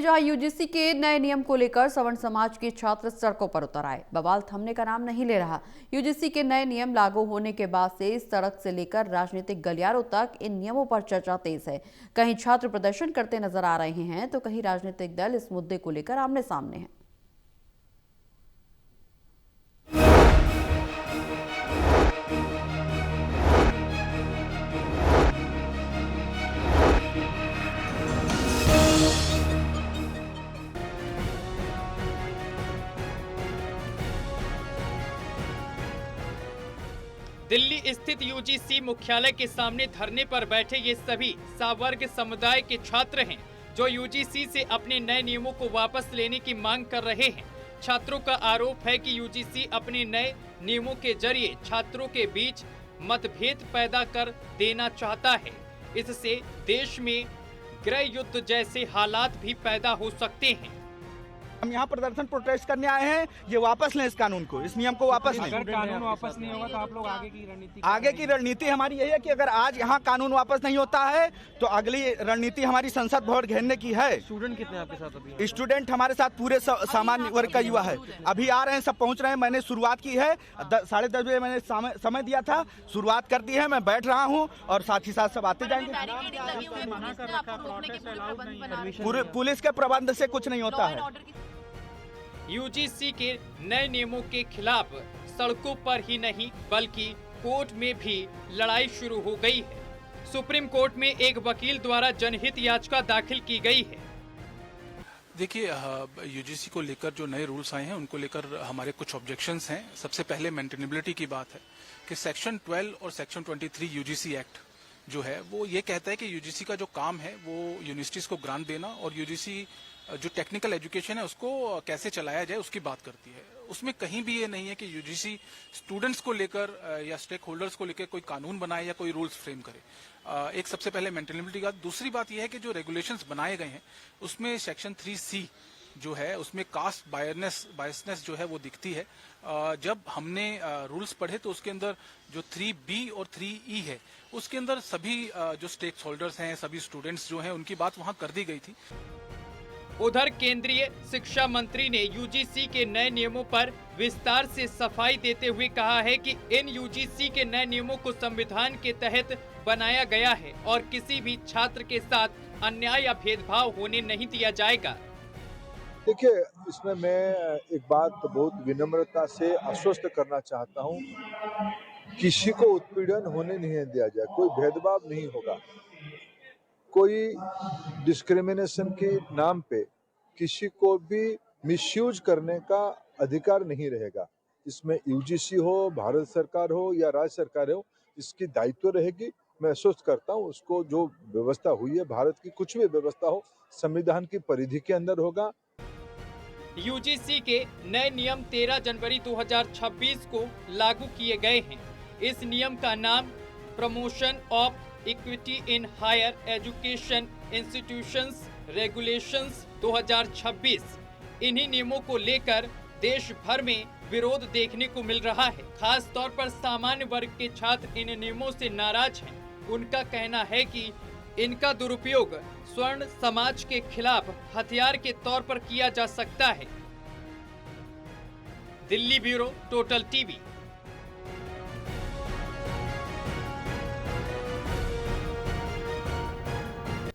जहां यूजीसी के नए नियम को लेकर सवर्ण समाज के छात्र सड़कों पर उतर आए। बवाल थमने का नाम नहीं ले रहा। यूजीसी के नए नियम लागू होने के बाद से सड़क से लेकर राजनीतिक गलियारों तक इन नियमों पर चर्चा तेज है। कहीं छात्र प्रदर्शन करते नजर आ रहे हैं तो कहीं राजनीतिक दल इस मुद्दे को लेकर आमने सामने हैं। दिल्ली स्थित यूजीसी मुख्यालय के सामने धरने पर बैठे ये सभी सावर्ग समुदाय के छात्र हैं जो यूजीसी से अपने नए नियमों को वापस लेने की मांग कर रहे हैं। छात्रों का आरोप है कि यूजीसी अपने नए नियमों के जरिए छात्रों के बीच मतभेद पैदा कर देना चाहता है। इससे देश में गृह युद्ध जैसे हालात भी पैदा हो सकते हैं। हम यहाँ प्रदर्शन प्रोटेस्ट करने आए हैं, ये वापस लें इस कानून को, इस नियम को वापस लें। अगर कानून वापस नहीं होगा तो आप लोग आगे की रणनीति हमारी यही है कि अगर आज यहाँ कानून वापस नहीं होता है तो अगली रणनीति हमारी संसद भवन घेरने की है। स्टूडेंट कितने आपके साथ अभी? स्टूडेंट हमारे साथ पूरे सामान्य वर्ग का युवा है। अभी आ रहे हैं, सब पहुँच रहे हैं। मैंने शुरुआत की है 10:30 बजे मैंने समय दिया था, शुरुआत कर दी है। मैं बैठ रहा हूँ और साथ ही साथ सब आते जाएंगे। पूरे पुलिस के प्रबंध से कुछ नहीं होता है। यूजीसी के नए नियमों के खिलाफ सड़कों पर ही नहीं बल्कि कोर्ट में भी लड़ाई शुरू हो गई है। सुप्रीम कोर्ट में एक वकील द्वारा जनहित याचिका दाखिल की गई है। देखिए, यूजीसी को लेकर जो नए रूल्स आए हैं उनको लेकर हमारे कुछ ऑब्जेक्शंस हैं। सबसे पहले मेंटेनेबिलिटी की बात है कि सेक्शन 12 और सेक्शन 23 यूजीसी एक्ट जो है वो ये कहता है कि यूजीसी का जो काम है वो यूनिवर्सिटीज को ग्रांट देना और यूजीसी जो टेक्निकल एजुकेशन है उसको कैसे चलाया जाए उसकी बात करती है। उसमें कहीं भी ये नहीं है कि यूजीसी स्टूडेंट्स को लेकर या स्टेक होल्डर्स को लेकर कोई कानून बनाए या कोई रूल्स फ्रेम करे। एक सबसे पहले मेंटेनेबिलिटी का। दूसरी बात यह है कि जो रेगुलेशंस बनाए गए हैं उसमें सेक्शन 3C जो है उसमें कास्ट बायसनेस जो है वो दिखती है। जब हमने रूल्स पढ़े तो उसके अंदर जो 3B और 3E है उसके अंदर सभी जो स्टेक होल्डर्स हैं, सभी स्टूडेंट्स जो हैं उनकी बात वहां कर दी गई थी। उधर केंद्रीय शिक्षा मंत्री ने यूजीसी के नए नियमों पर विस्तार से सफाई देते हुए कहा है कि इन यूजीसी के नए नियमों को संविधान के तहत बनाया गया है और किसी भी छात्र के साथ अन्याय या भेदभाव होने नहीं दिया जाएगा। देखिए, इसमें मैं एक बात बहुत विनम्रता से आश्वस्त करना चाहता हूँ, किसी को उत्पीड़न होने नहीं दिया जाए, कोई भेदभाव नहीं होगा, कोई डिस्क्रिमिनेशन के नाम पे किसी को भी मिसयूज करने का अधिकार नहीं रहेगा। इसमें यूजीसी हो, भारत सरकार हो या राज्य सरकार हो, इसकी दायित्व रहेगी। मैं आश्वस्त करता हूँ, उसको जो व्यवस्था हुई है, भारत की कुछ भी व्यवस्था हो संविधान की परिधि के अंदर होगा। यूजीसी के नए नियम 13 जनवरी 2026 को लागू किए गए हैं। इस नियम का नाम promotion of equity in higher education institutions regulations 2026। इन्हीं नियमों को लेकर देश भर में विरोध देखने को मिल रहा है। खास तौर पर सामान्य वर्ग के छात्र इन नियमों से नाराज हैं। उनका कहना है कि इनका दुरुपयोग स्वर्ण समाज के खिलाफ हथियार के तौर पर किया जा सकता है। Delhi bureau, total TV.